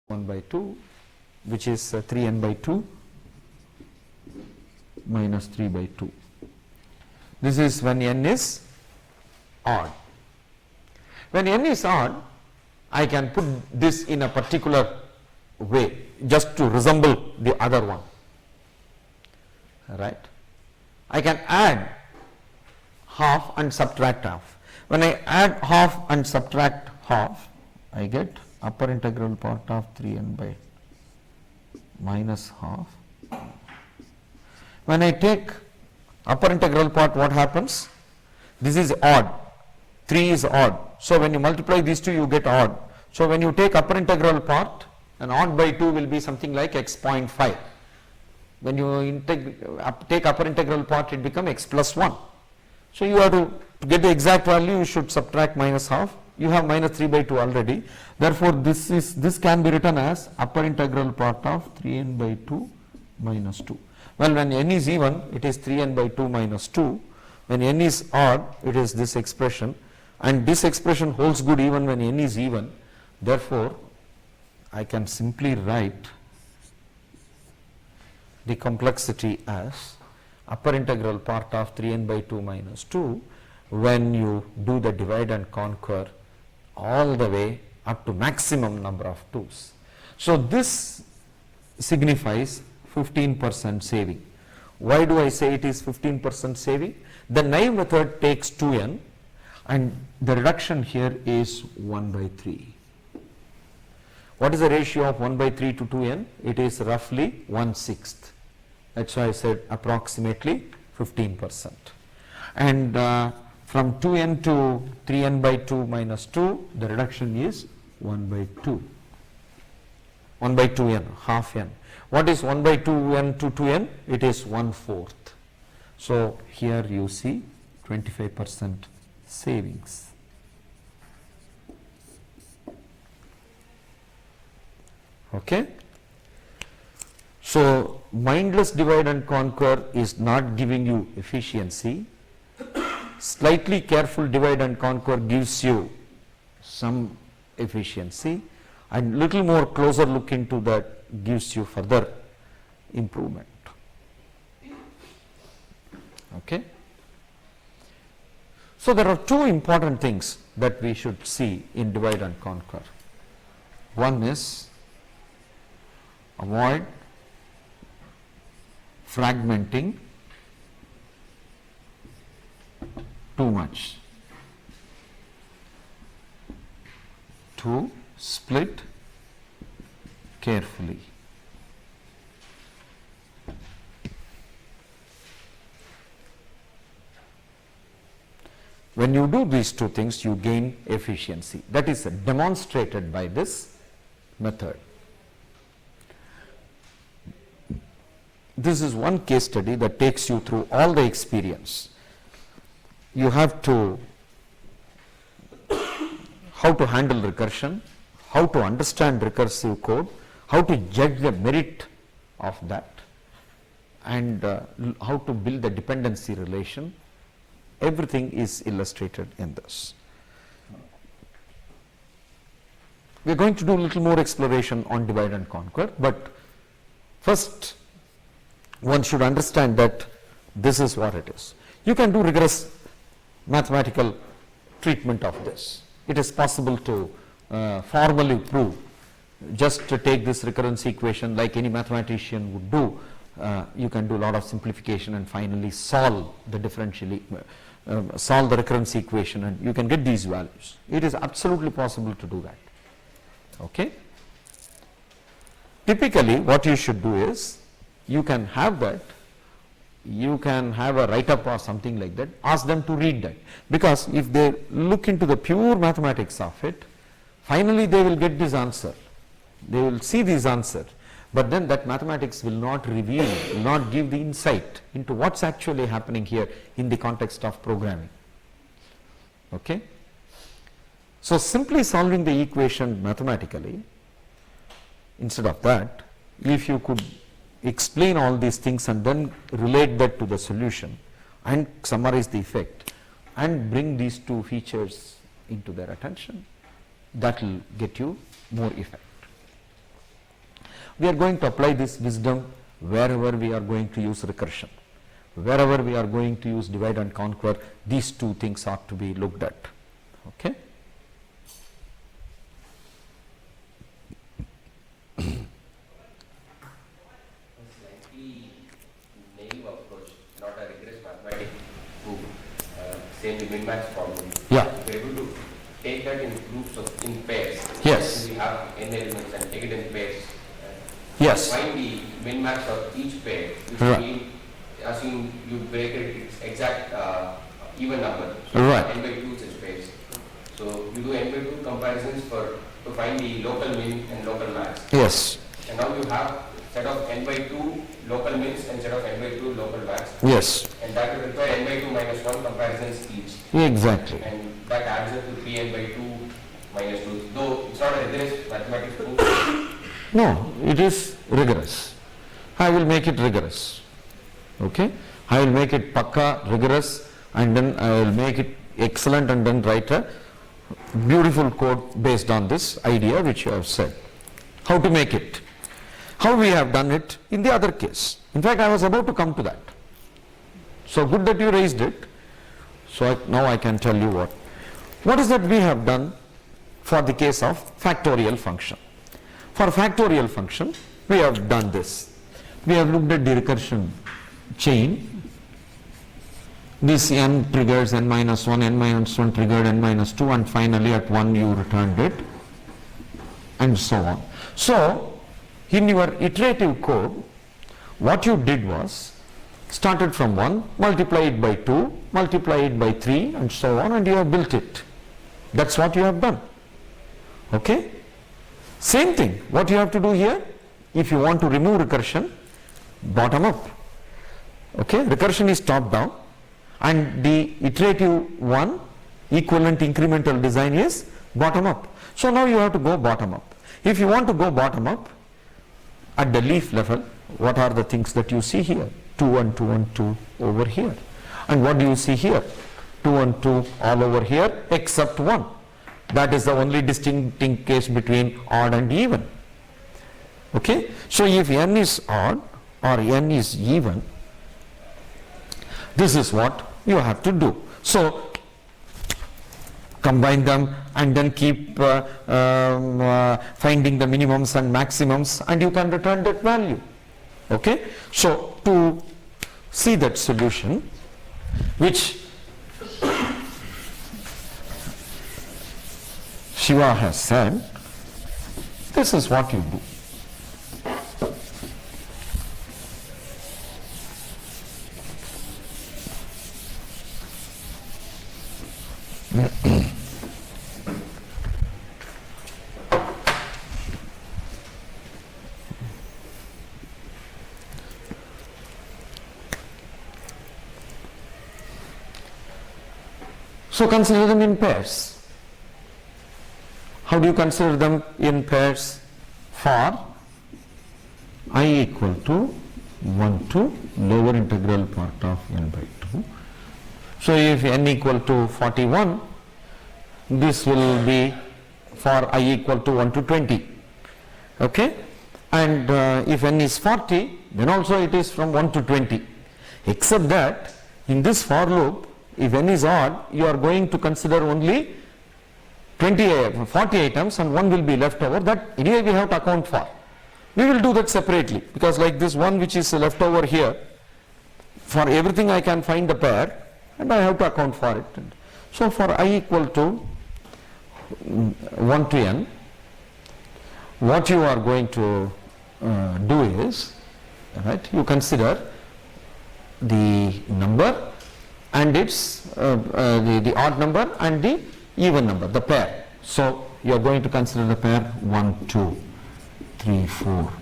1 by 2, which is 3n by 2 minus 3 by 2. This is when n is odd. When n is odd, I can put this in a particular way just to resemble the other one, right. I can add half and subtract half. When I add half and subtract half, I get upper integral part of 3n by minus half. When I take upper integral part, what happens? This is odd, 3 is odd. So when you multiply these two, you get odd. So when you take upper integral part, an odd by 2 will be something like x 0.5. When you take upper integral part, it becomes x plus 1. So you have to get the exact value, you should subtract minus half. You have minus 3 by 2 already. Therefore, this can be written as upper integral part of 3n by 2 minus 2. Well, when n is even, it is 3n by 2 minus 2. When n is odd, it is this expression, and this expression holds good even when n is even. Therefore, I can simply write the complexity as upper integral part of 3n by 2 minus 2 when you do the divide and conquer all the way up to maximum number of 2's. So this signifies 15% saving. Why do I say it is 15% saving? The naive method takes 2n and the reduction here is 1 by 3. What is the ratio of 1 by 3 to 2n? It is roughly 1/6. That's why I said approximately 15%. And from 2n to 3n by 2 minus 2, the reduction is 1 by 2. 1 by 2n, half n. What is 1 by 2n to 2n? It is 1/4. So here you see 25% savings. Okay. So mindless divide and conquer is not giving you efficiency. Slightly careful divide and conquer gives you some efficiency, and little more closer look into that gives you further improvement. Okay. So there are two important things that we should see in divide and conquer. One is avoid fragmenting too much. 2, split carefully. When you do these two things, you gain efficiency. That is demonstrated by this method. This is one case study that takes you through all the experience. You have to how to handle recursion, how to understand recursive code, how to judge the merit of that, and how to build the dependency relation. Everything is illustrated in this. We are going to do a little more exploration on divide and conquer, but first one should understand that this is what it is. You can do rigorous mathematical treatment of this. It is possible to formally prove, just to take this recurrence equation like any mathematician would do. You can do a lot of simplification and finally solve the solve the recurrence equation, and you can get these values. It is absolutely possible to do that. Okay. Typically what you should do is, you can have that, you can have a write-up or something like that, ask them to read that, because if they look into the pure mathematics of it, finally they will get this answer, they will see this answer, but then that mathematics will not reveal, will not give the insight into what's actually happening here in the context of programming. Okay. So simply solving the equation mathematically, instead of that, if you could explain all these things and then relate that to the solution and summarize the effect and bring these two features into their attention, that will get you more effect. we are going to apply this wisdom wherever we are going to use recursion. Wherever we are going to use divide and conquer, these two things ought to be looked at. Okay? Same the min-max problem. Yeah. If you're able to take that in groups of in pairs. Yes. We have n elements and take it in pairs. Yes. Find the min-max of each pair, which Right. mean assume you break it its exact even number. Right. N by 2 such pairs. So you do n by 2 comparisons to find the local min and local max. Yes. And now you have set of n by 2 local mins and set of n by 2 local max. Yes. And that will require n by 2 minus 1 comparisons each. Exactly. And that adds up to 3n by 2 minus 2. Though it's not a rigorous mathematics proof. No, it is rigorous. I will make it rigorous. Okay? I will make it pakka rigorous, and then I will make it excellent, and then write a beautiful code based on this idea which you have said. How to make it? How we have done it in the other case. In fact, I was about to come to that. So good that you raised it. So now I can tell you what. What is that we have done for the case of factorial function? For factorial function, we have done this. We have looked at the recursion chain. This n triggers n minus 1, n minus 1 triggered n minus 2, and finally at 1 you returned it, and so on. So, in your iterative code, what you did was, started from 1, multiply it by 2, multiply it by 3, and so on, and you have built it. That's what you have done. Okay? Same thing, what you have to do here, if you want to remove recursion, bottom up. Okay? Recursion is top down, and the iterative one, equivalent incremental design, is bottom up. So now you have to go bottom up. If you want to go bottom up, at the leaf level, what are the things that you see here? 2 and 2 and 2 over here. And what do you see here? 2 and 2 all over here except 1. That is the only distincting case between odd and even. Okay? So if n is odd or n is even, this is what you have to do. So combine them and then keep finding the minimums and maximums, and you can return that value. Okay? So to see that solution, which Shiva has said, this is what you do. So consider them in pairs. How do you consider them in pairs? For I equal to 1 to lower integral part of n by 2. So if n equal to 41, this will be for I equal to 1 to 20. Okay? And if n is 40, then also it is from 1 to 20. Except that in this for loop, if n is odd, you are going to consider only 40 items, and 1 will be left over. That anyway we have to account for. We will do that separately, because like this one which is left over here, for everything I can find the pair and I have to account for it. So for I equal to 1 to n, what you are going to do is, right, you consider the number and its the odd number and the even number, the pair. So you are going to consider the pair 1, 2, 3, 4,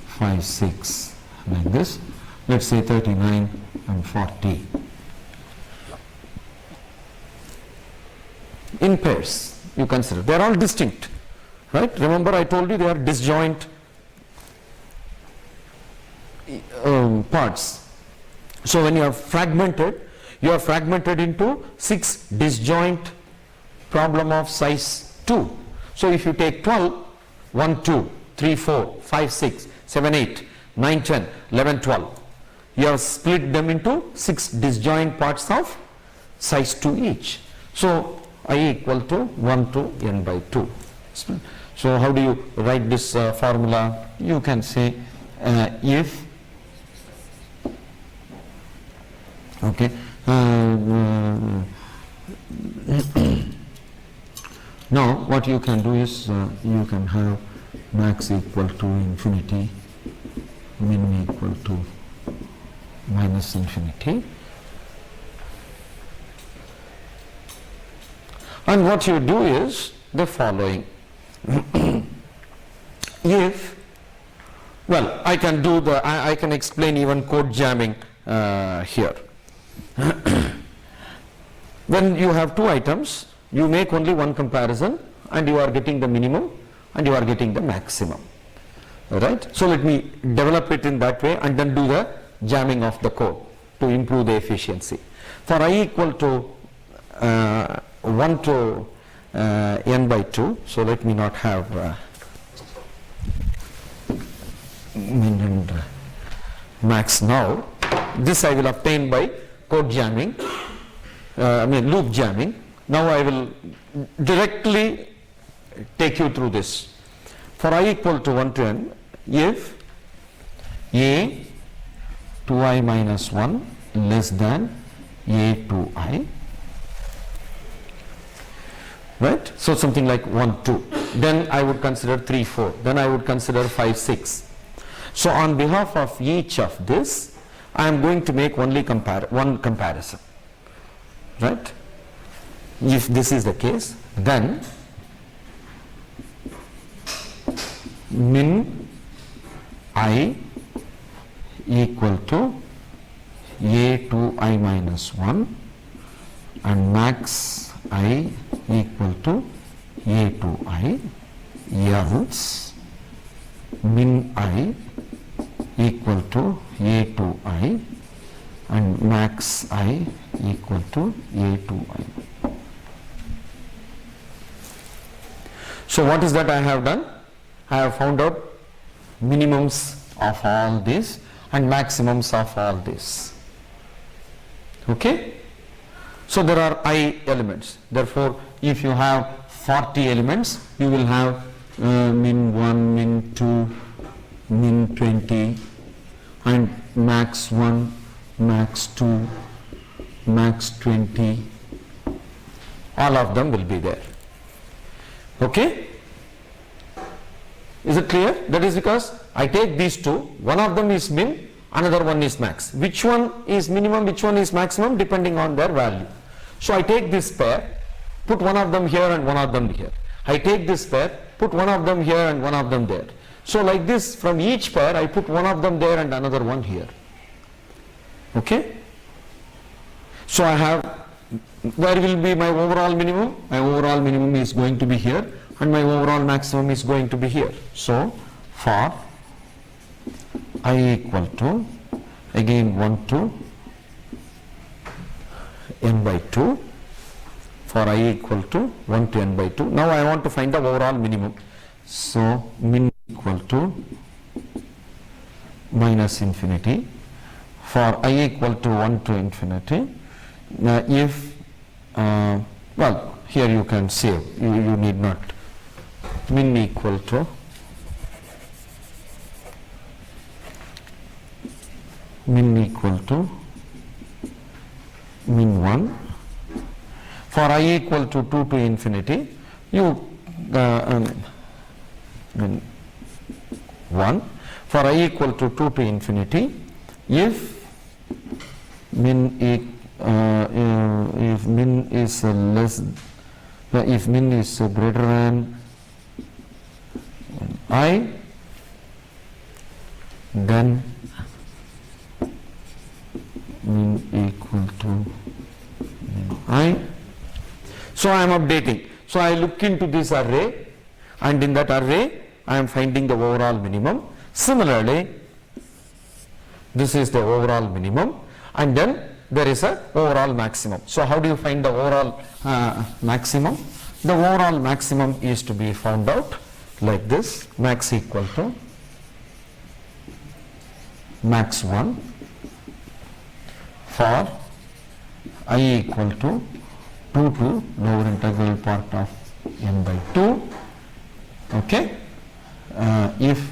5, 6, like this. Let's say 39 and 40. In pairs, you consider. They are all distinct, right? Remember I told you they are disjoint parts. So when you are fragmented into 6 disjoint problem of size 2. So if you take 12, 1, 2, 3, 4, 5, 6, 7, 8, 9, 10, 11, 12. You have split them into 6 disjoint parts of size 2 each. So I equal to 1 to n by 2. So how do you write this formula? You can say if, okay, now what you can do is you can have max equal to infinity, min equal to minus infinity, and what you do is the following. If, well, I can do the, I can explain even code jamming here. When you have two items, you make only one comparison and you are getting the minimum and you are getting the maximum, right? So let me develop it in that way and then do the jamming of the code to improve the efficiency. For I equal to 1 to n by 2, so let me not have min and max now. This I will obtain by code jamming, loop jamming. Now I will directly take you through this. For I equal to 1 to n, if a 2i minus 1 less than a 2i, right? So something like 1, 2. Then I would consider 3, 4. Then I would consider 5, 6. So on behalf of each of this, I am going to make only one comparison, right? If this is the case, then min I equal to a 2i minus 1 and max I equal to a 2i, else min I equal to a 2i and max I equal to a 2i. So what is that I have done? I have found out minimums of all this and maximums of all this. Okay? So there are I elements. Therefore, if you have 40 elements, you will have min 1, min 2, min 20 and max 1, max 2, max 20. All of them will be there. Okay? Is it clear? That is because I take these two, one of them is min, another one is max. Which one is minimum, which one is maximum, depending on their value. So I take this pair, put one of them here and one of them here. I take this pair, put one of them here and one of them there. So like this, from each pair I put one of them there and another one here. Okay? So I have, where will be my overall minimum? My overall minimum is going to be here and my overall maximum is going to be here. So for I equal to, again 1 to n by 2, for I equal to 1 to n by 2. Now I want to find the overall minimum. So min equal to minus infinity. For I equal to 1 to infinity, if, well, here you can save, you need not. Min equal to min 1. For I equal to 2 to infinity, you min 1. For I equal to 2 to infinity, if min is less, if min is greater than I, then min equal to min I. So I am updating. So I look into this array and in that array I am finding the overall minimum. Similarly, this is the overall minimum and then there is a overall maximum. So how do you find the overall maximum? The overall maximum is to be found out like this, max equal to max 1 for I equal to 2 to lower integral part of n by 2. Okay, if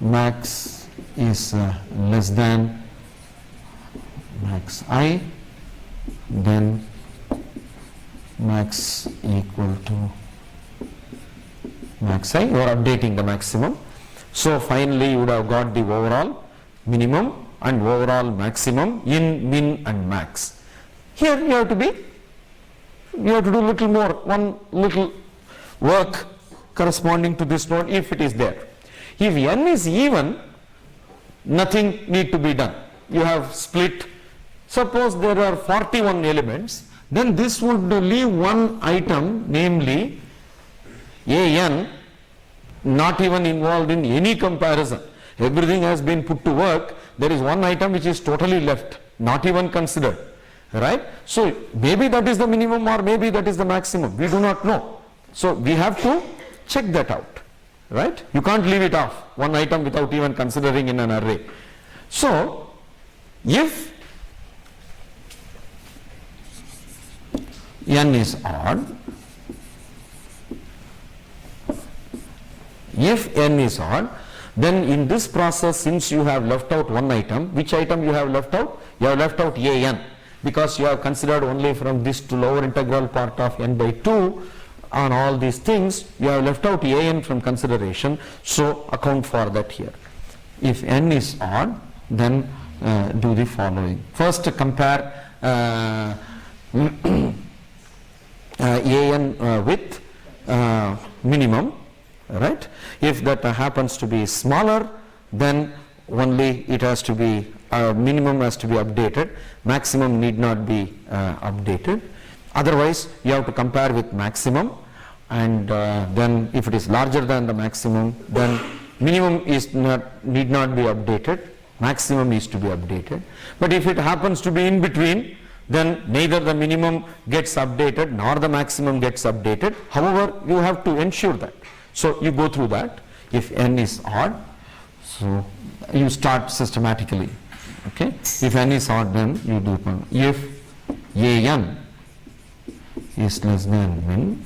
max is less than max I, then max equal to max I, you are updating the maximum. So finally you would have got the overall minimum and overall maximum in min and max. Here you have to do little more, one little work corresponding to this node if it is there. If n is even, nothing need to be done. You have split. Suppose there are 41 elements, then this would leave one item, namely an, not even involved in any comparison. Everything has been put to work. There is one item which is totally left, not even considered, right? So maybe that is the minimum or maybe that is the maximum. We do not know. So we have to check that out, right? You can't leave it off, one item without even considering in an array. So if n is odd, then in this process, since you have left out one item, which item you have left out? You have left out an, because you have considered only from this to lower integral part of n by 2 on all these things, you have left out an from consideration, so account for that here. If n is odd, then do the following. First compare an with minimum, right? If that happens to be smaller, then only it has to be minimum has to be updated, maximum need not be updated. Otherwise you have to compare with maximum, and then if it is larger than the maximum, then minimum is need not be updated, maximum is to be updated. But if it happens to be in between, then neither the minimum gets updated nor the maximum gets updated. However, you have to ensure that. So you go through that. If n is odd, so you start systematically. Okay. If n is odd, then you do one. If an is less than min,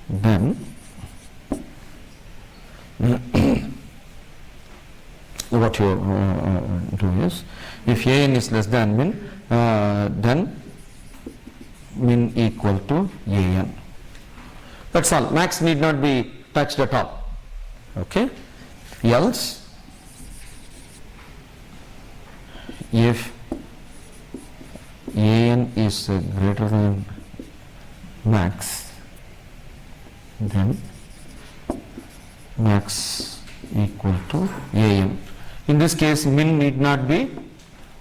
then what you do is, if an is less than min, then min equal to an. That's all. Max need not be touched at all. Okay. Else, if an is greater than max, then max equal to an. In this case, min need not be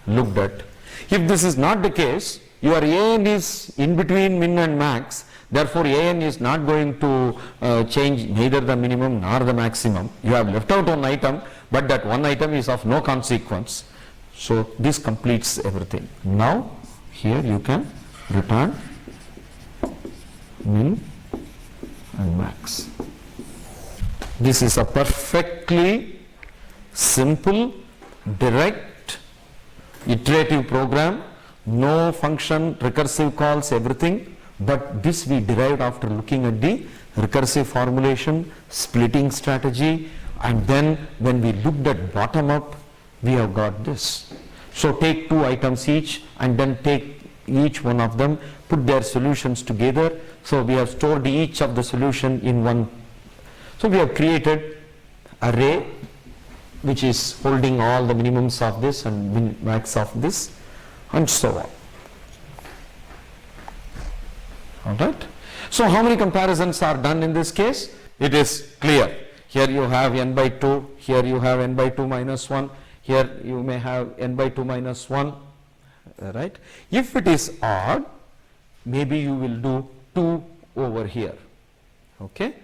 looked at. If this is not the case, your an is in between min and max, therefore an is not going to change neither the minimum nor the maximum. You have left out one item, but that one item is of no consequence. So this completes everything. Now here you can return min and max. This is a perfectly simple, direct, iterative program, no function, recursive calls, everything, but this we derived after looking at the recursive formulation, splitting strategy, and then when we looked at bottom up, we have got this. So take two items each and then take each one of them, put their solutions together. So we have stored each of the solution in one. So we have created array which is holding all the minimums of this and min max of this, and so on. Alright. So how many comparisons are done in this case? It is clear. Here you have n by 2, here you have n by 2 minus 1, here you may have n by 2 minus 1, right? If it is odd, maybe you will do 2 over here, okay?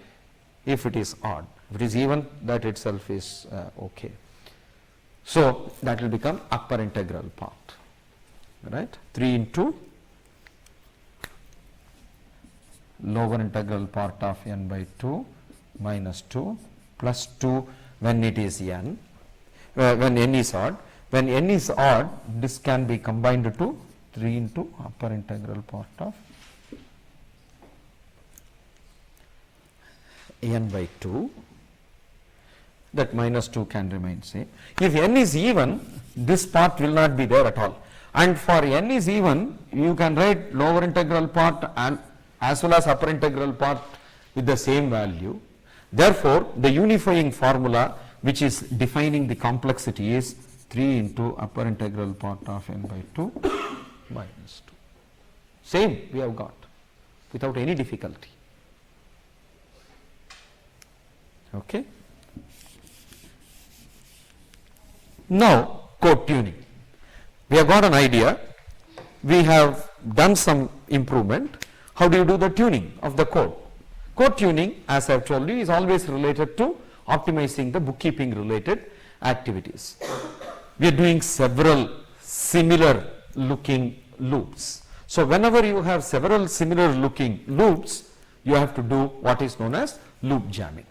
If it is odd. If it is even, that itself is okay. So that will become upper integral part, right? 3 into lower integral part of n by 2 minus 2 plus 2 when it is n, when n is odd. When n is odd, this can be combined to 3 into upper integral part of n by 2, that minus 2 can remain same. If n is even, this part will not be there at all, and for n is even, you can write lower integral part and as well as upper integral part with the same value. Therefore, the unifying formula which is defining the complexity is 3 into upper integral part of n by 2 minus 2. Same we have got without any difficulty. Okay. Now, code tuning. We have got an idea, we have done some improvement. How do you do the tuning of the code? Code tuning, as I have told you, is always related to optimizing the bookkeeping related activities. We are doing several similar looking loops. So, whenever you have several similar looking loops, you have to do what is known as loop jamming.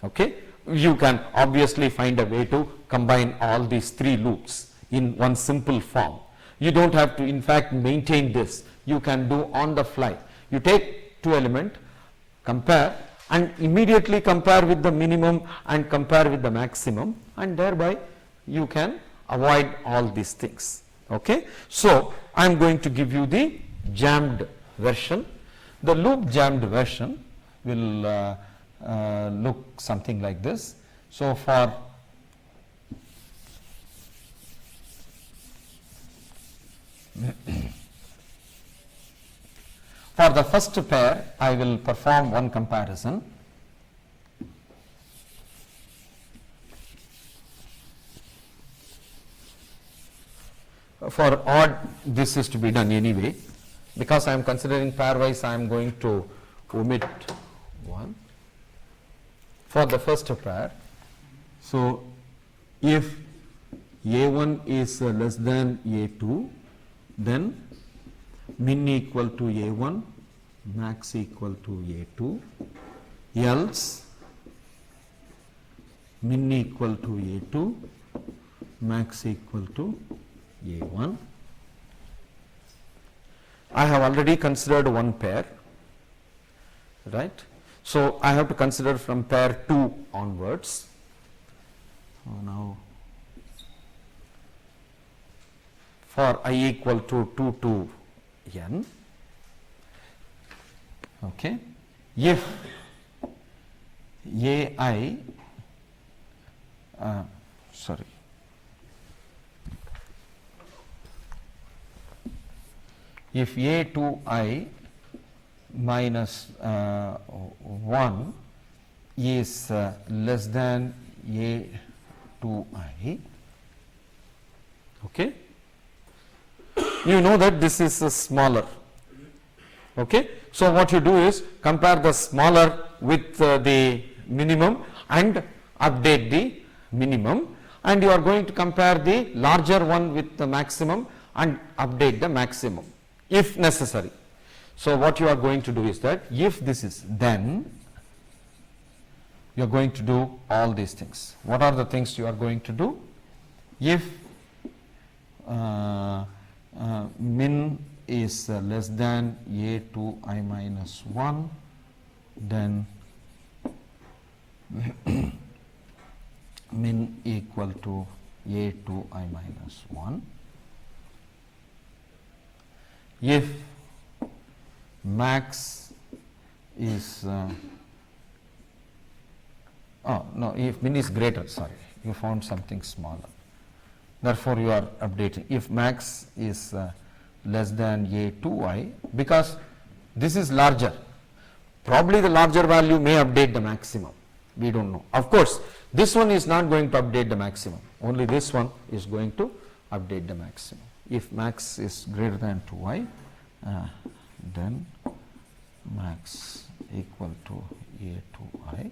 Okay. You can obviously find a way to combine all these 3 loops in one simple form. You don't have to in fact maintain this, you can do on the fly. You take 2 element, compare and immediately compare with the minimum and compare with the maximum, and thereby you can avoid all these things. Okay. So, I am going to give you the jammed version. The loop jammed version will look something like this. So, for the first pair, I will perform one comparison. For odd, this is to be done anyway. Because I am considering pairwise, I am going to omit 1 for the first pair. So, if A1 is less than A2, then min equal to A1, max equal to A2, else min equal to A2, max equal to A1. I have already considered one pair, right. So, I have to consider from pair 2 onwards. So, now for I equal to 2 to n, okay, if ai if a2i minus 1 is less than a2i, okay, you know that this is smaller. Okay. So, what you do is compare the smaller with the minimum and update the minimum, and you are going to compare the larger one with the maximum and update the maximum if necessary. So, what you are going to do is that if this is, then you are going to do all these things. What are the things you are going to do? If min is less than a2i minus 1, then min equal to a2i minus 1. If max is if min is greater, sorry, you found something smaller, therefore you are updating. If max is less than a2i, because this is larger, probably the larger value may update the maximum, we do not know. Of course, this one is not going to update the maximum, only this one is going to update the maximum. If max is greater than 2i, then max equal to a2i.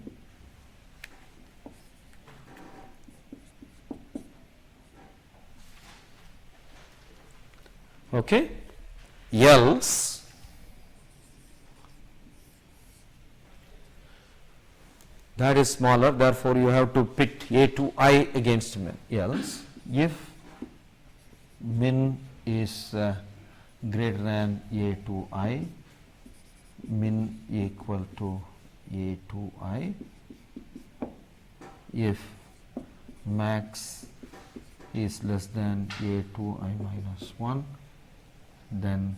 Okay. Else that is smaller, therefore you have to pit a to I against min. Else, if min is greater than a to I, min equal to a to I, if max is less than a to I minus 1, then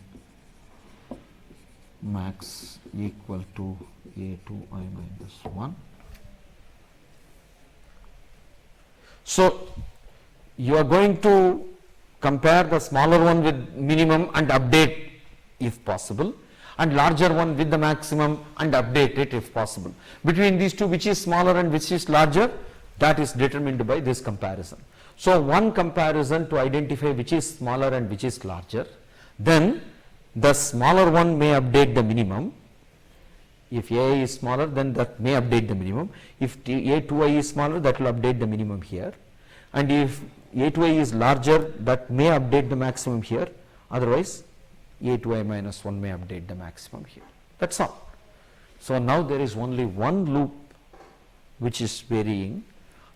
max equal to a to I minus 1. So, you are going to compare the smaller one with minimum and update if possible, and larger one with the maximum and update it if possible. Between these two, which is smaller and which is larger, that is determined by this comparison. So, one comparison to identify which is smaller and which is larger, then the smaller one may update the minimum. If A is smaller, then that may update the minimum. If A to I is smaller, that will update the minimum here. And if A to I is larger, that may update the maximum here. Otherwise, A to I minus 1 may update the maximum here. That's all. So, now there is only one loop which is varying,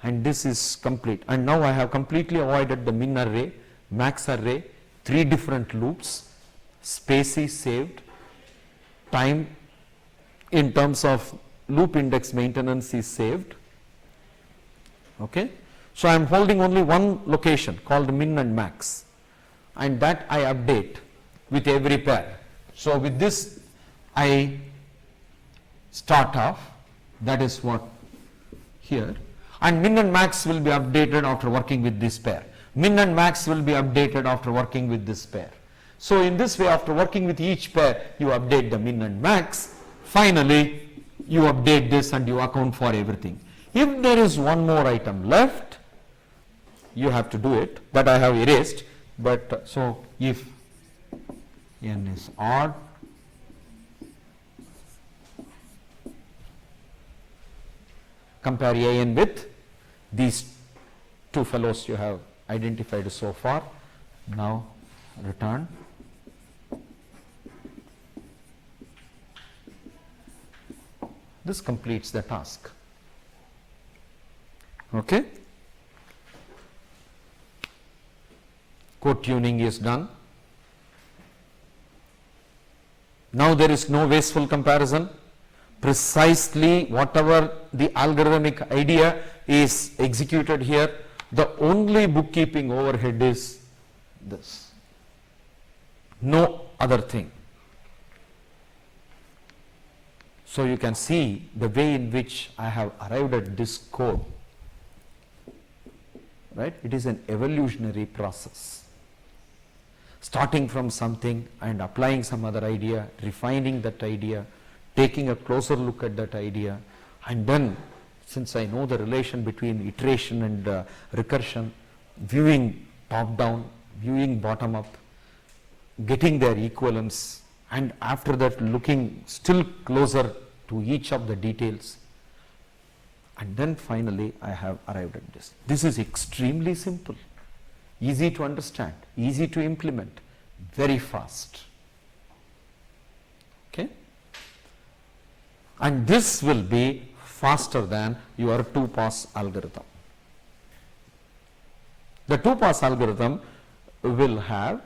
and this is complete. And now I have completely avoided the min array, max array, 3 different loops, space is saved, time in terms of loop index maintenance is saved. Okay. So, I am holding only one location called min and max, and that I update with every pair. So, with this I start off, that is what here, and min and max will be updated after working with this pair. Min and max will be updated after working with this pair. So, in this way, after working with each pair, you update the min and max. Finally, you update this and you account for everything. If there is one more item left, you have to do it, but I have erased. But so, if n is odd, compare a n with these two fellows you have identified so far. Now, return. This completes the task. Okay. Code tuning is done. Now there is no wasteful comparison. Precisely whatever the algorithmic idea is executed here, the only bookkeeping overhead is this. No other thing. So, you can see the way in which I have arrived at this code, right? It is an evolutionary process, starting from something and applying some other idea, refining that idea, taking a closer look at that idea, and then, since I know the relation between iteration and recursion, viewing top down, viewing bottom up, getting their equivalence, and after that looking still closer to each of the details, and then finally I have arrived at this. This is extremely simple, easy to understand, easy to implement, very fast. Okay? And this will be faster than your 2-pass algorithm. The 2-pass algorithm will have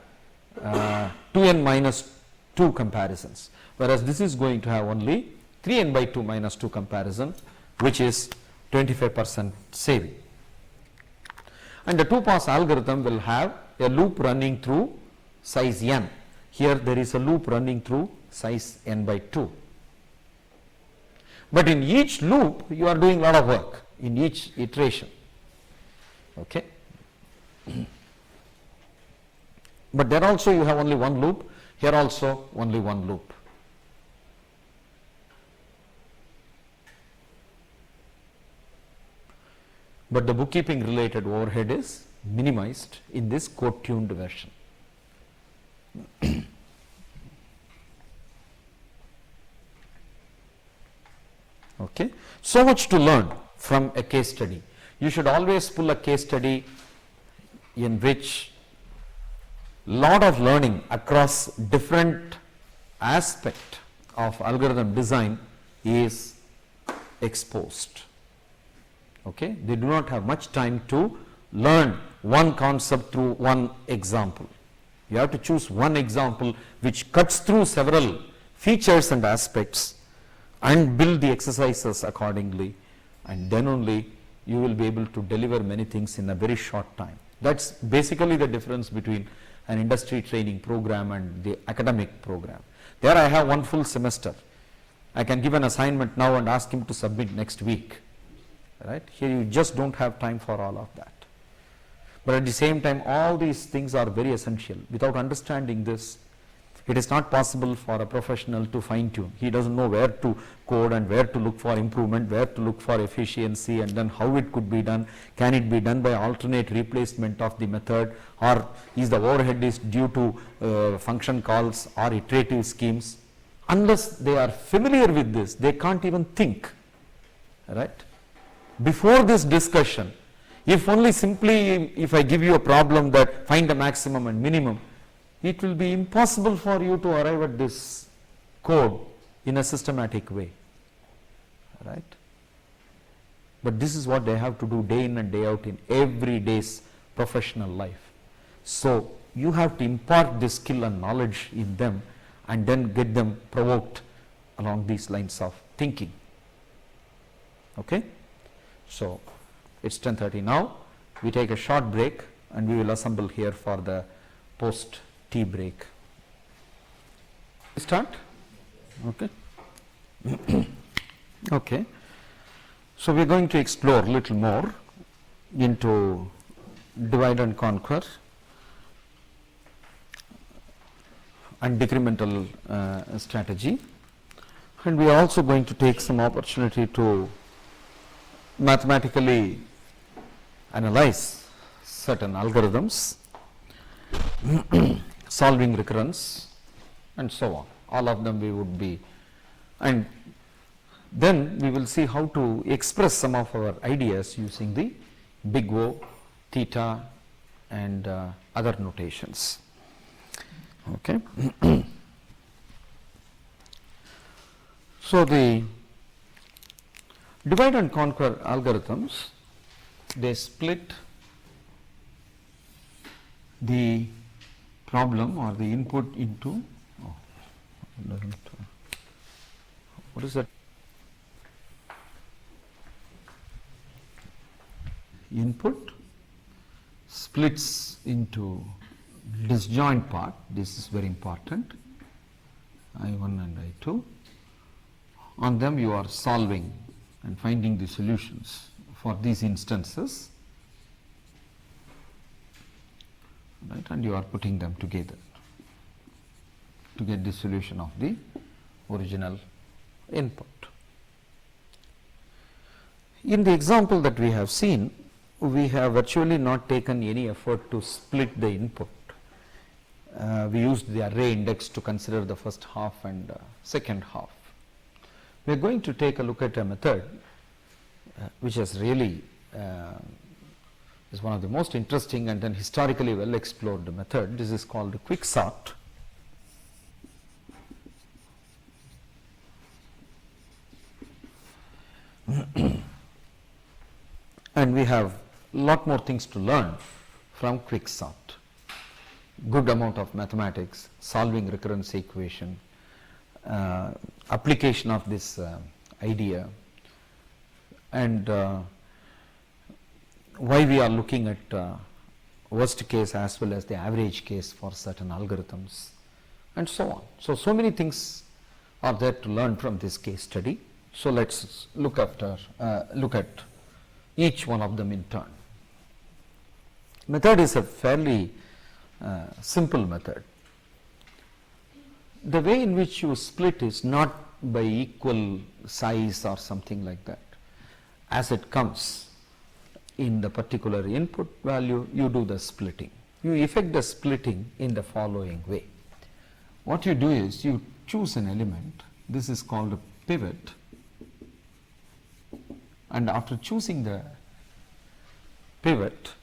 2n minus 2 comparisons, whereas this is going to have only 3n by 2 minus 2 comparison, which is 25% saving. And the 2-pass algorithm will have a loop running through size n. Here there is a loop running through size n by 2. But in each loop you are doing a lot of work in each iteration. Okay. But there also you have only one loop, here also only one loop. But the bookkeeping related overhead is minimized in this code tuned version. Okay. So much to learn from a case study. You should always pull a case study in which lot of learning across different aspect of algorithm design is exposed. Okay, they do not have much time to learn one concept through one example. You have to choose one example which cuts through several features and aspects and build the exercises accordingly, and then only you will be able to deliver many things in a very short time. That's basically the difference between an industry training program and the academic program. There I have one full semester. I can give an assignment now and ask him to submit next week. Right? Here you just don't have time for all of that. But at the same time, all these things are very essential. Without understanding this, it is not possible for a professional to fine tune. He doesn't know where to code and where to look for improvement, where to look for efficiency, and then how it could be done. Can it be done by alternate replacement of the method, or is the overhead is due to function calls or iterative schemes? Unless they are familiar with this, they can't even think. Right? Before this discussion, if only simply if I give you a problem that find the maximum and minimum, it will be impossible for you to arrive at this code in a systematic way. Right? But this is what they have to do day in and day out in every day's professional life. So you have to impart this skill and knowledge in them and then get them provoked along these lines of thinking. Okay? So it's 10:30 now. We take a short break and we will assemble here for the post tea break. Start? Okay. Okay. So we are going to explore a little more into divide and conquer and decremental strategy, and we are also going to take some opportunity to mathematically analyze certain algorithms, solving recurrence, and so on. All of them we would be, and then we will see how to express some of our ideas using the big O, theta, and other notations. Okay. So the divide and conquer algorithms, they split the problem or the input into, what is that? Input splits into disjoint part. This is very important, I1 and I2. On them you are solving and finding the solutions for these instances, right, and you are putting them together to get the solution of the original input. In the example that we have seen, we have virtually not taken any effort to split the input. We used the array index to consider the first half and second half. We are going to take a look at a method which has really is one of the most interesting and then historically well explored method. This is called quicksort. And we have lot more things to learn from quicksort. Good amount of mathematics, solving recurrence equation, application of this idea, and why we are looking at worst case as well as the average case for certain algorithms, and so on. So many things are there to learn from this case study. So let's look at each one of them in turn. Method is a fairly simple method. The way in which you split is not by equal size or something like that. As it comes in the particular input value, you do the splitting. You effect the splitting in the following way. What you do is you choose an element. This is called a pivot, and after choosing the pivot,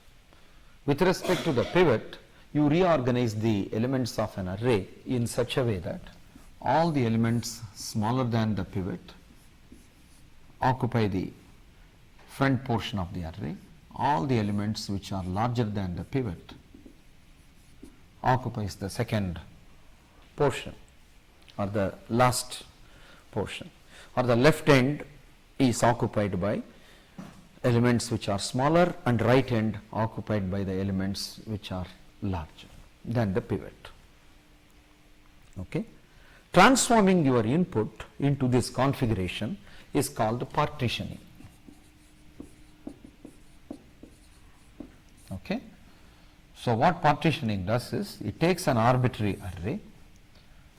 with respect to the pivot, you reorganize the elements of an array in such a way that all the elements smaller than the pivot occupy the front portion of the array, all the elements which are larger than the pivot occupies the second portion or the last portion, or the left end is occupied by elements which are smaller and right end occupied by the elements which are larger than the pivot. Okay. Transforming your input into this configuration is called partitioning. Okay. So, what partitioning does is it takes an arbitrary array,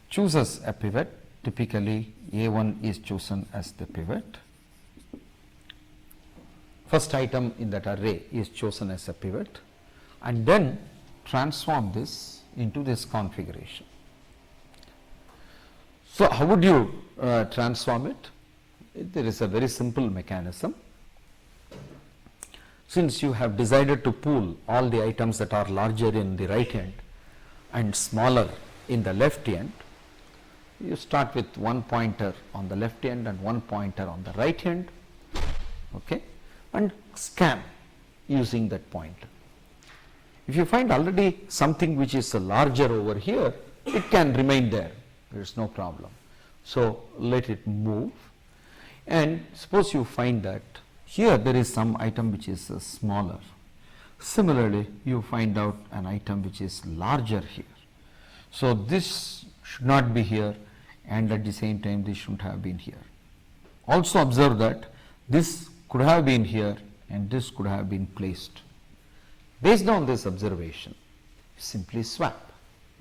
chooses a pivot, typically A1 is chosen as the pivot, first item in that array is chosen as a pivot, and then transform this into this configuration. So, how would you transform it? There is a very simple mechanism. Since you have decided to pool all the items that are larger in the right end and smaller in the left end, you start with one pointer on the left end and one pointer on the right end, okay, and scan using that pointer. If you find already something which is larger over here, it can remain there, there is no problem. So, let it move, and suppose you find that here there is some item which is smaller. Similarly, you find out an item which is larger here. So, this should not be here, and at the same time this should have been here. Also observe that this could have been here and this could have been placed. Based on this observation, simply swap.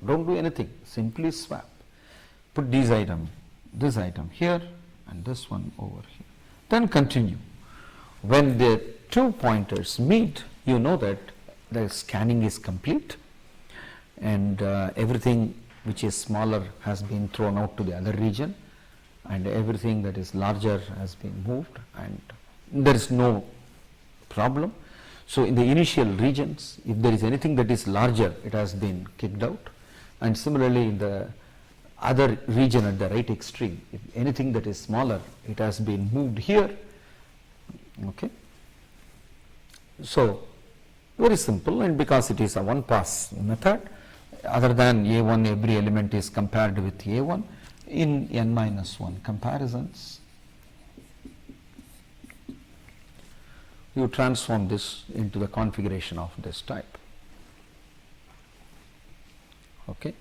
Don't do anything, simply swap. Put this item here and this one over here. Then continue. When the two pointers meet, you know that the scanning is complete and everything which is smaller has been thrown out to the other region and everything that is larger has been moved, and there is no problem. So, in the initial regions, if there is anything that is larger, it has been kicked out, and similarly in the other region at the right extreme, if anything that is smaller, it has been moved here. Okay. So, very simple, and because it is a one pass method, other than A1 every element is compared with A1 in n-1 comparisons. You transform this into the configuration of this type. Okay.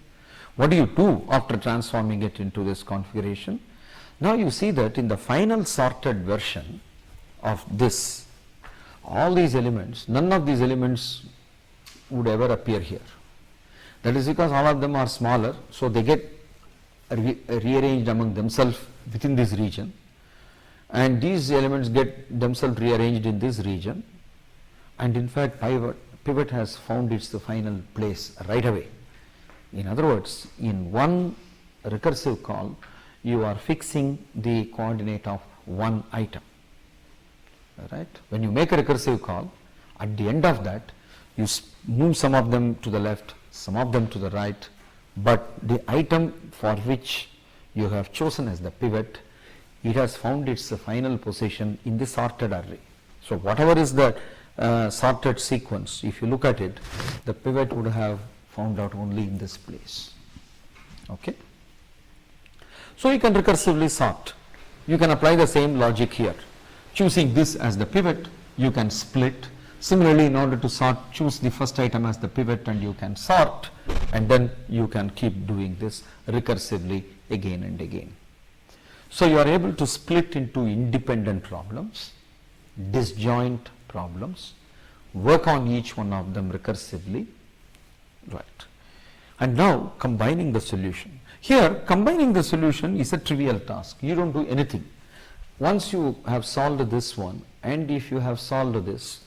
What do you do after transforming it into this configuration? Now you see that in the final sorted version of this, all these elements, none of these elements would ever appear here. That is because all of them are smaller, so they get rearranged among themselves within this region, and these elements get themselves rearranged in this region, and in fact pivot has found its final place right away. In other words, in one recursive call, you are fixing the coordinate of one item. Right? When you make a recursive call, at the end of that, you move some of them to the left, some of them to the right, but the item for which you have chosen as the pivot, it has found its final position in the sorted array. So, whatever is the sorted sequence, if you look at it, the pivot would have found out only in this place. Okay. So, you can recursively sort. You can apply the same logic here. Choosing this as the pivot, you can split. Similarly, in order to sort, choose the first item as the pivot and you can sort, and then you can keep doing this recursively again and again. So, you are able to split into independent problems, disjoint problems, work on each one of them recursively, right, and now combining the solution. Here, combining the solution is a trivial task. You don't do anything. Once you have solved this one, and if you have solved this,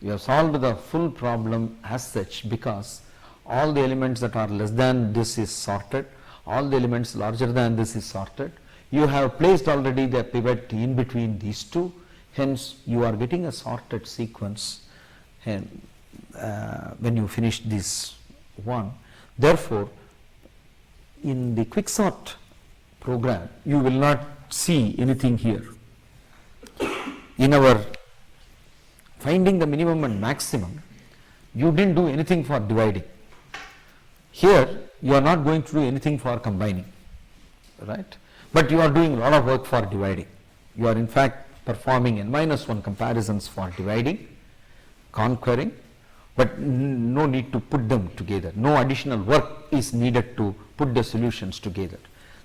you have solved the full problem as such, because all the elements that are less than this is sorted, all the elements larger than this is sorted. You have placed already the pivot in between these two, hence you are getting a sorted sequence and when you finish this one. Therefore, in the quicksort program, you will not see anything here. In our finding the minimum and maximum, you didn't do anything for dividing. Here, you are not going to do anything for combining, right? But you are doing a lot of work for dividing. You are in fact performing n-1 comparisons for dividing, conquering, but no need to put them together. No additional work is needed to put the solutions together.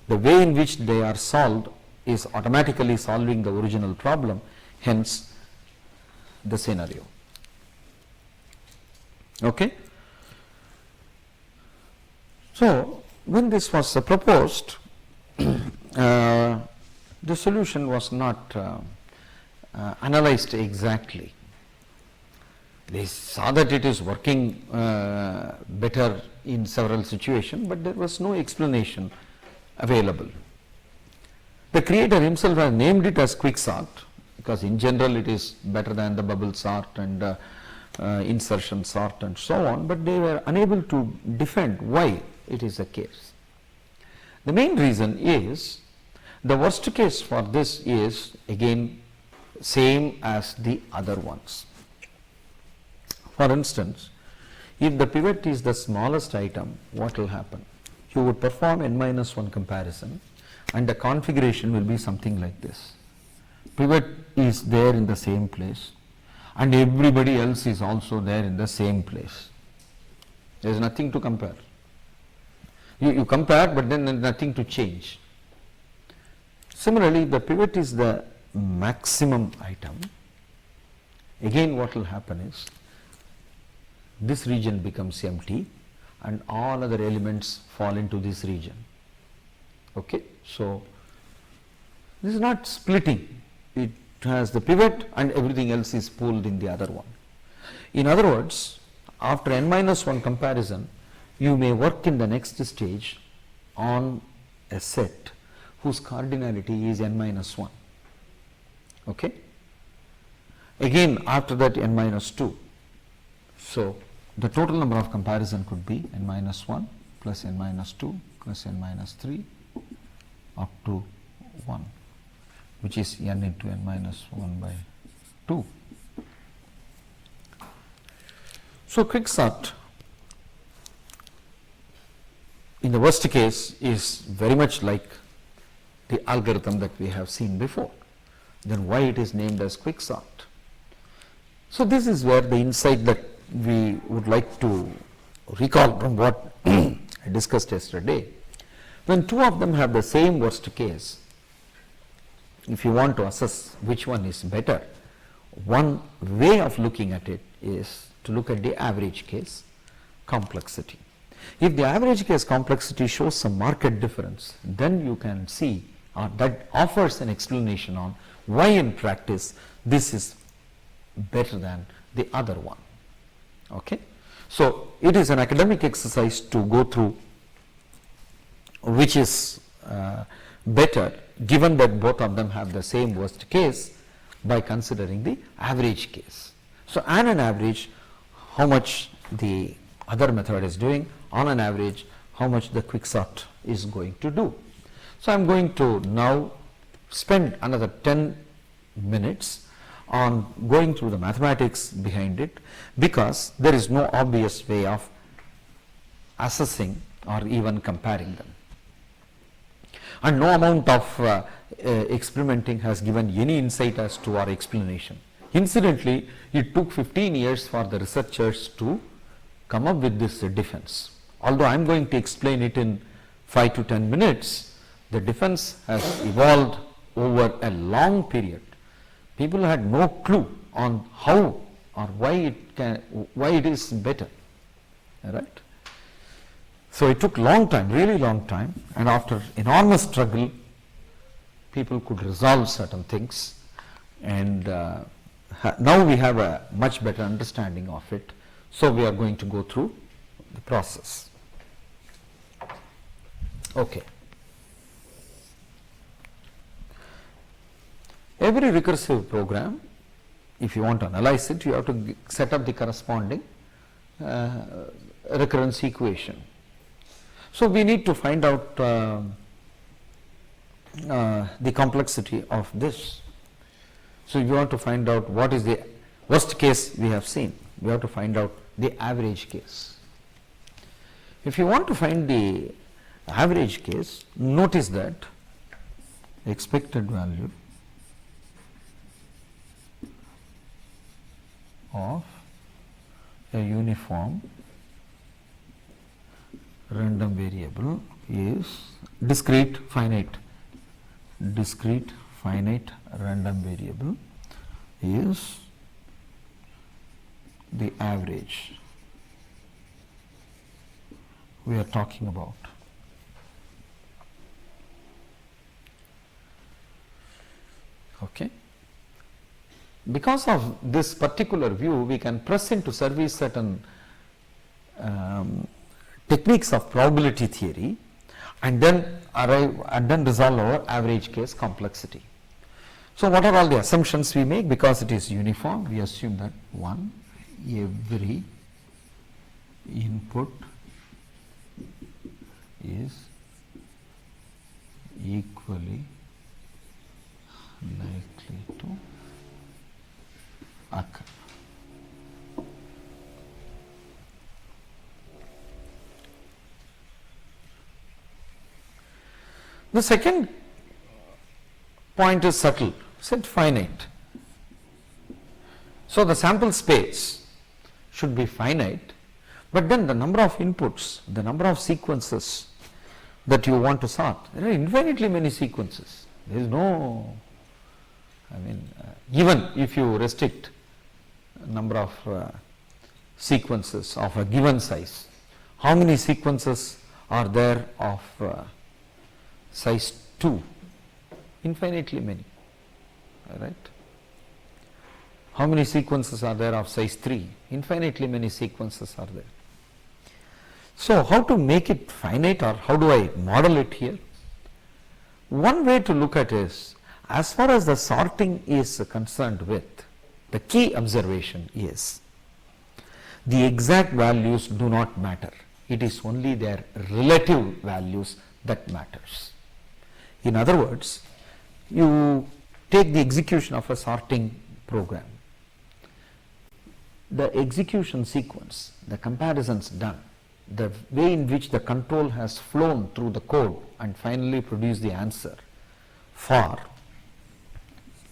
The way in which they are solved is automatically solving the original problem, hence the scenario. Okay? So, when this was proposed, the solution was not analyzed exactly. They saw that it is working better in several situations, but there was no explanation available. The creator himself has named it as quicksort, because in general it is better than the bubble sort and insertion sort and so on, but they were unable to defend why it is the case. The main reason is the worst case for this is again same as the other ones. For instance, if the pivot is the smallest item, what will happen? You would perform n-1 comparison and the configuration will be something like this. Pivot is there in the same place and everybody else is also there in the same place. There is nothing to compare. You compare, but then there is nothing to change. Similarly, the pivot is the maximum item. Again, what will happen is this region becomes empty and all other elements fall into this region. Okay, so this is not splitting. It has the pivot and everything else is pulled in the other one. In other words, after n-1 comparison, you may work in the next stage on a set whose cardinality is n-1. Okay? Again, after that n-2. So, the total number of comparison could be n-1 plus n-2 plus n-3 up to 1, which is n into n-1 by 2. So, quicksort in the worst case is very much like the algorithm that we have seen before. Then why it is named as quicksort? So, this is where the insight that we would like to recall from what I discussed yesterday. When two of them have the same worst case, if you want to assess which one is better, one way of looking at it is to look at the average case complexity. If the average case complexity shows some marked difference, then you can see that offers an explanation on why in practice this is better than the other one. Okay? So, it is an academic exercise to go through which is better, given that both of them have the same worst case, by considering the average case. So, on an average, how much the other method is doing, on an average how much the quicksort is going to do. So, I am going to now spend another 10 minutes on going through the mathematics behind it, because there is no obvious way of assessing or even comparing them, and no amount of experimenting has given any insight as to our explanation. Incidentally, it took 15 years for the researchers to come up with this defense. Although I am going to explain it in 5 to 10 minutes, the defense has evolved over a long period. People had no clue on how or why it is better, right? So, it took long time, really long time, and after enormous struggle, people could resolve certain things, and now we have a much better understanding of it. So, we are going to go through the process. Okay. Every recursive program, if you want to analyze it, you have to set up the corresponding recurrence equation. So, we need to find out the complexity of this. So, if you want to find out what is the Worst case we have seen, we have to find out the average case. If you want to find the average case, notice that expected value of a uniform random variable is discrete finite random variable is the average we are talking about. Okay. Because of this particular view, we can press into service certain techniques of probability theory and then resolve our average case complexity. So what are all the assumptions we make? Because it is uniform, we assume that 1, every input is equally likely to occur. The second point is subtle, set finite. So the sample space should be finite, but then the number of inputs, the number of sequences that you want to sort, there are infinitely many sequences. There is no, even if you restrict number of sequences of a given size, how many sequences are there of size 2? Infinitely many, right? How many sequences are there of size 3? Infinitely many sequences are there. So how to make it finite, or how do I model it here? One way to look at it is, as far as the sorting is concerned with, the key observation is the exact values do not matter. It is only their relative values that matters. In other words, you take the execution of a sorting program. The execution sequence, the comparisons done, the way in which the control has flown through the code and finally produced the answer for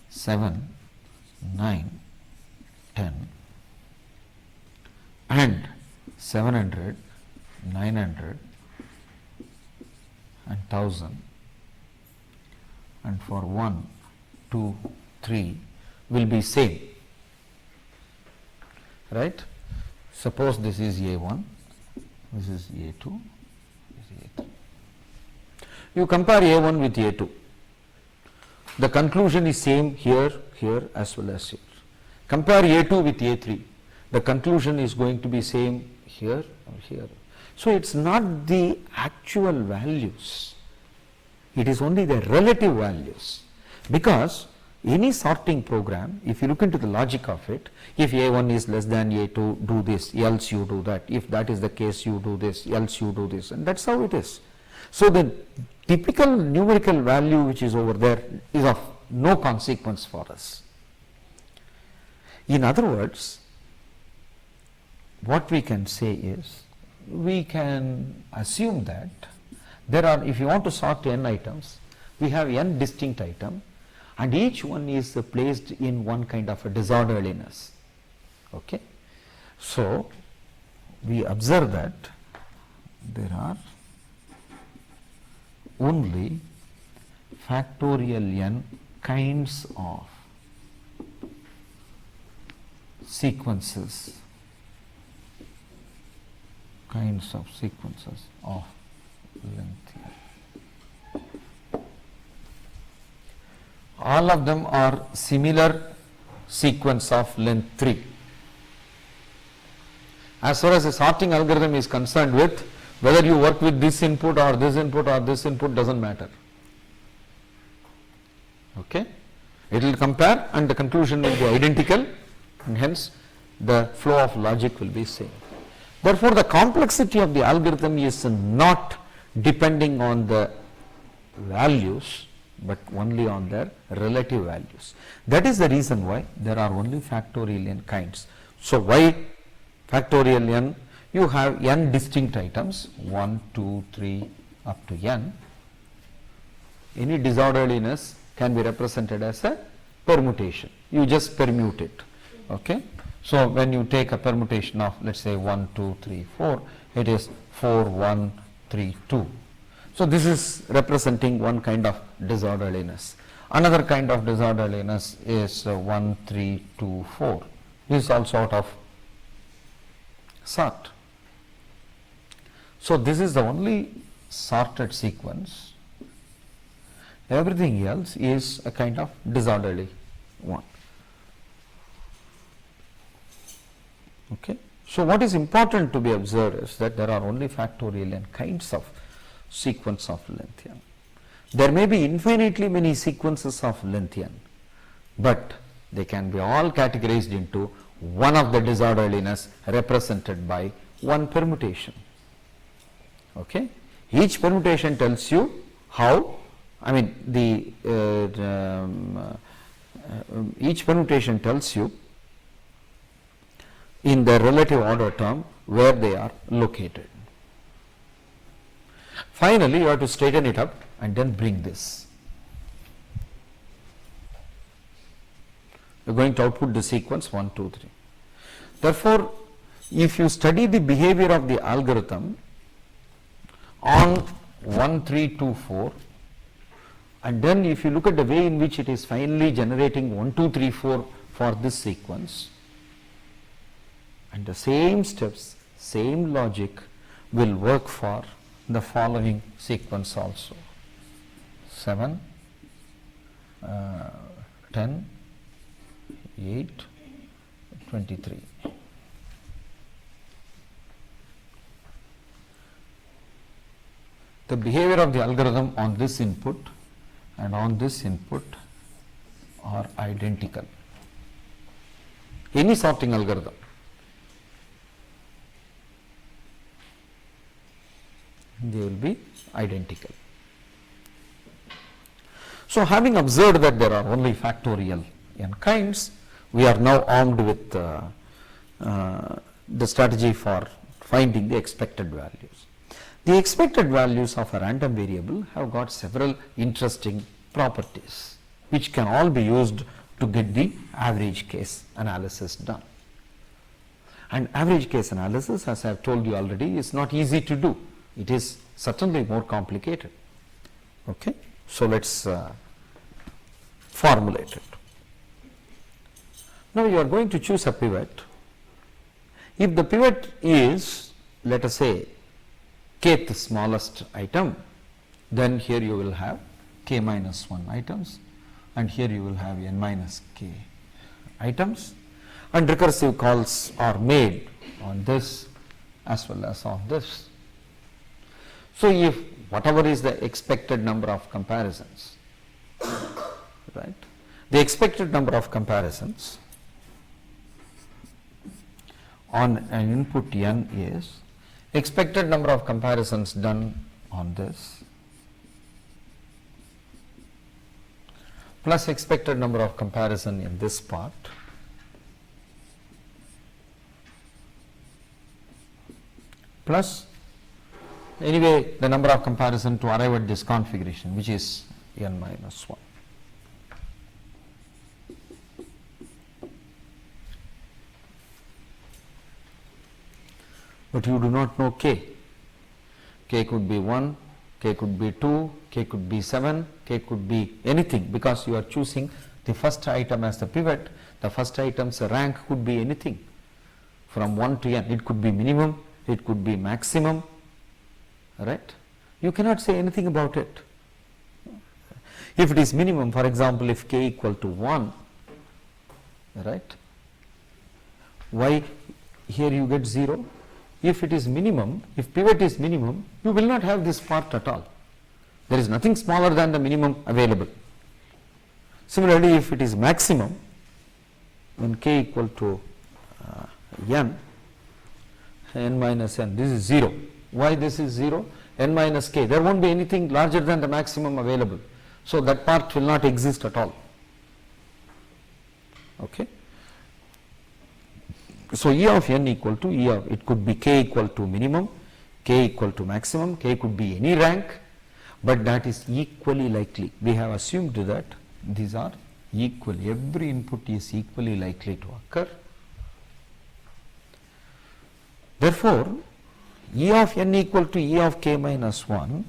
7, 9, 10 and 700, 900 and 1000, and for 1, 2, 3 will be same, right? Suppose this is A1, this is A2, this is A3. You compare A1 with A2. The conclusion is same here, here as well as here. Compare A2 with A3. The conclusion is going to be same here or here. So it's not the actual values. It is only the relative values. Because any sorting program, if you look into the logic of it, if A1 is less than A2, do this, else you do that. If that is the case, you do this, else you do this. And that's how it is. So the typical numerical value which is over there is of no consequence for us. In other words, what we can say is, we can assume that there are, if you want to sort n items, we have n distinct items, and each one is placed in one kind of a disorderliness. Okay? So we observe that there are only factorial n kinds of sequences of length here. All of them are similar sequence of length 3. As far as the sorting algorithm is concerned with, whether you work with this input or this input or this input doesn't matter. Okay? It will compare and the conclusion will be identical, and hence the flow of logic will be same. Therefore, the complexity of the algorithm is not depending on the values, but only on their relative values. That is the reason why there are only factorial n kinds. So, why factorial n? You have n distinct items 1, 2, 3 up to n. Any disorderliness can be represented as a permutation. You just permute it. Okay. So, when you take a permutation of, let us say 1, 2, 3, 4, it is 4, 1, 3, 2. So, this is representing one kind of disorderliness. Another kind of disorderliness is 1, 3, 2, 4. This is also out of sort. So, this is the only sorted sequence. Everything else is a kind of disorderly one. Okay. So, what is important to be observed is that there are only factorial n kinds of sequence of length n. There may be infinitely many sequences of length n, but they can be all categorized into one of the disorderliness represented by one permutation. Okay. Each permutation tells you how, I mean each permutation tells you in the relative order term where they are located. Finally, you have to straighten it up and then bring this. You are going to output the sequence 1, 2, 3. Therefore, if you study the behavior of the algorithm on 1, 3, 2, 4, and then if you look at the way in which it is finally generating 1, 2, 3, 4 for this sequence, and the same steps, same logic will work for the following sequence also: 7, 10, 8, 23. The behavior of the algorithm on this input and on this input are identical. Any sorting algorithm. They will be identical. So, having observed that there are only factorial n kinds, we are now armed with the strategy for finding the expected values. The expected values of a random variable have got several interesting properties, which can all be used to get the average case analysis done. And average case analysis, as I have told you already, is not easy to do. It is certainly more complicated. Okay. So, let us formulate it. Now, you are going to choose a pivot. If the pivot is, let us say, kth smallest item, then here you will have k minus 1 items, and here you will have n minus k items, and recursive calls are made on this as well as on this. So, if whatever is the expected number of comparisons, right, the expected number of comparisons on an input n is expected number of comparisons done on this plus expected number of comparison in this part plus anyway the number of comparison to arrive at this configuration, which is n minus 1. But you do not know k. K could be 1, k could be 2, k could be 7, k could be anything, because you are choosing the first item as the pivot. The first item's rank could be anything from 1 to n. It could be minimum, it could be maximum, right? You cannot say anything about it. If it is minimum, for example, if k equal to 1, right, why here you get 0? If it is minimum, if pivot is minimum, you will not have this part at all. There is nothing smaller than the minimum available. Similarly, if it is maximum, when k equal to n minus n, this is 0. Why this is 0? N minus k, there won't be anything larger than the maximum available. So that part will not exist at all. Okay. So E of n equal to E of, it could be k equal to minimum, k equal to maximum, k could be any rank, but that is equally likely. We have assumed that these are equal, every input is equally likely to occur. Therefore, E of n equal to E of k minus 1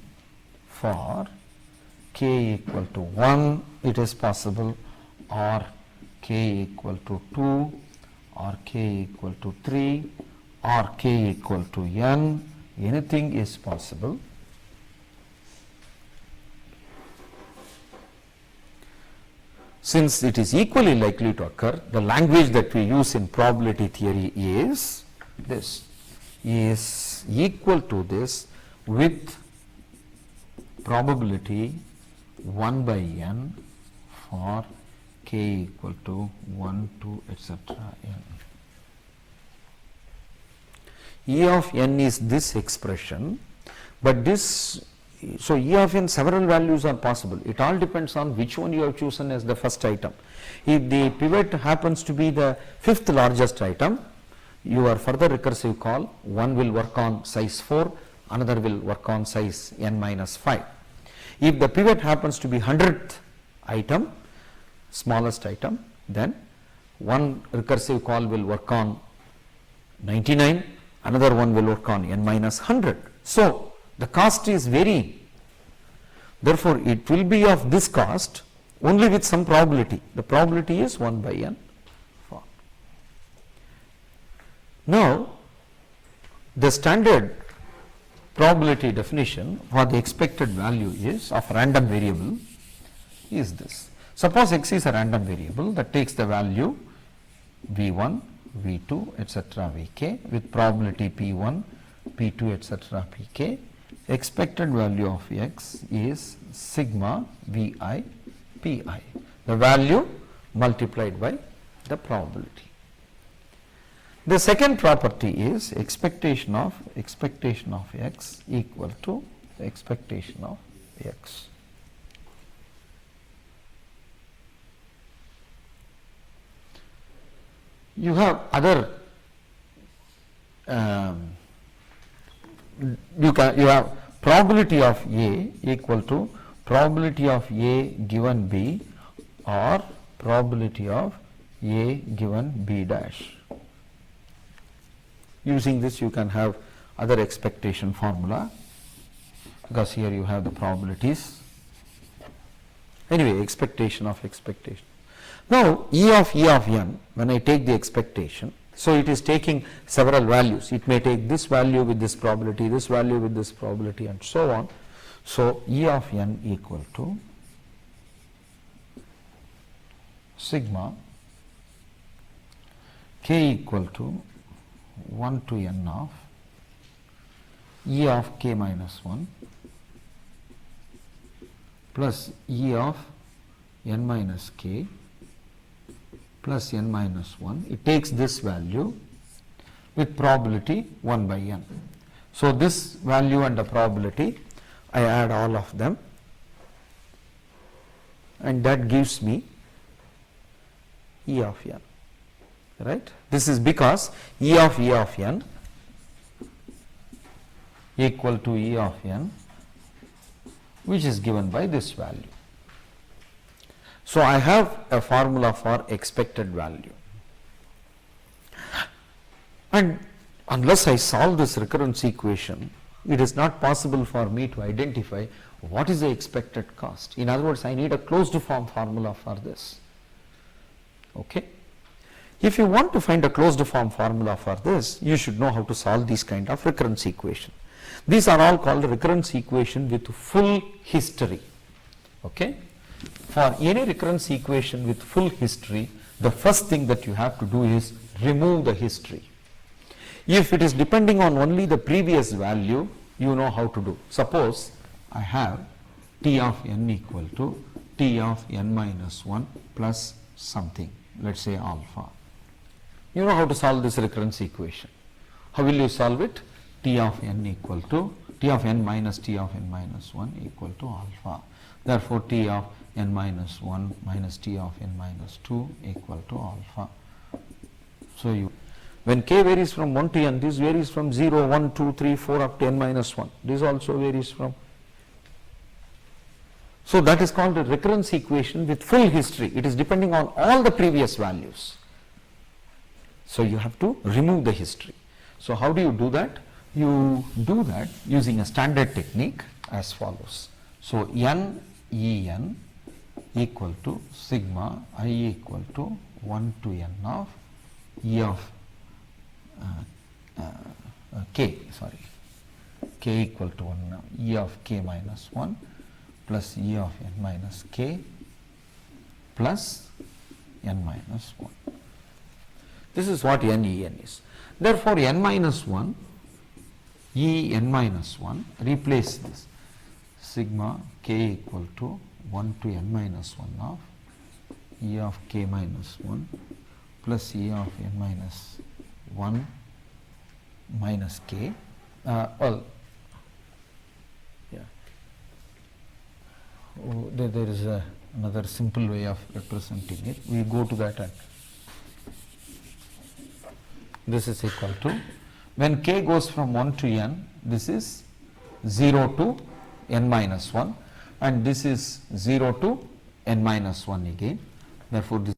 for k equal to 1 it is possible, or k equal to 2, or k equal to 3, or k equal to n, anything is possible. Since it is equally likely to occur, the language that we use in probability theory is this, is equal to this with probability 1 by n for k equal to 1, 2, etc. n. E of n is this expression, but this, so E of n several values are possible. It all depends on which one you have chosen as the first item. If the pivot happens to be the fifth largest item, your further recursive call, one will work on size 4, another will work on size n minus 5. If the pivot happens to be 100th item, smallest item, then one recursive call will work on 99, another one will work on n minus 100. So the cost is varying. Therefore, it will be of this cost only with some probability. The probability is 1 by n. Now, the standard probability definition for the expected value is of random variable is this. Suppose x is a random variable that takes the value v1, v2, etc., vk with probability p1, p2, etc., pk. Expected value of x is sigma vi pi, the value multiplied by the probability. The second property is expectation of x equal to expectation of x. You have other you have probability of A equal to probability of A given B or probability of A given B dash. Using this you can have other expectation formula, because here you have the probabilities. Anyway, expectation of expectation. Now, E of n, when I take the expectation, so it is taking several values. It may take this value with this probability, this value with this probability, and so on. So, E of n equal to sigma k equal to 1 to n of E of k minus 1 plus E of n minus k plus n minus 1. It takes this value with probability 1 by n. So, this value and the probability, I add all of them, and that gives me E of n, right. This is because E of n equal to E of n, which is given by this value. So, I have a formula for expected value, and unless I solve this recurrence equation, it is not possible for me to identify what is the expected cost. In other words, I need a closed form formula for this. Okay. If you want to find a closed form formula for this, you should know how to solve these kind of recurrence equation. These are all called recurrence equation with full history. Okay. For any recurrence equation with full history, the first thing that you have to do is remove the history. If it is depending on only the previous value, you know how to do. Suppose I have t of n equal to t of n minus 1 plus something, let us say alpha. You know how to solve this recurrence equation. How will you solve it? T of n equal to T of n minus T of n minus 1 equal to alpha. Therefore, T of n minus 1 minus T of n minus 2 equal to alpha. So, when k varies from 1 to n, this varies from 0, 1, 2, 3, 4 up to n minus 1. This also varies from. So, that is called a recurrence equation with full history. It is depending on all the previous values. So, you have to remove the history. So, how do you do that? You do that using a standard technique as follows. So, n E n equal to sigma I equal to 1 to n of E of k equal to 1 now, E of k minus 1 plus E of n minus k plus n minus 1. This is what n E n is. Therefore, n minus 1 E n minus 1, replace this sigma k equal to 1 to n minus 1 of E of k minus 1 plus E of n minus 1 minus k. There is another simple way of representing it. We go to that, and this is equal to, when k goes from 1 to n, this is 0 to n minus 1, and this is 0 to n minus 1 again. Therefore, this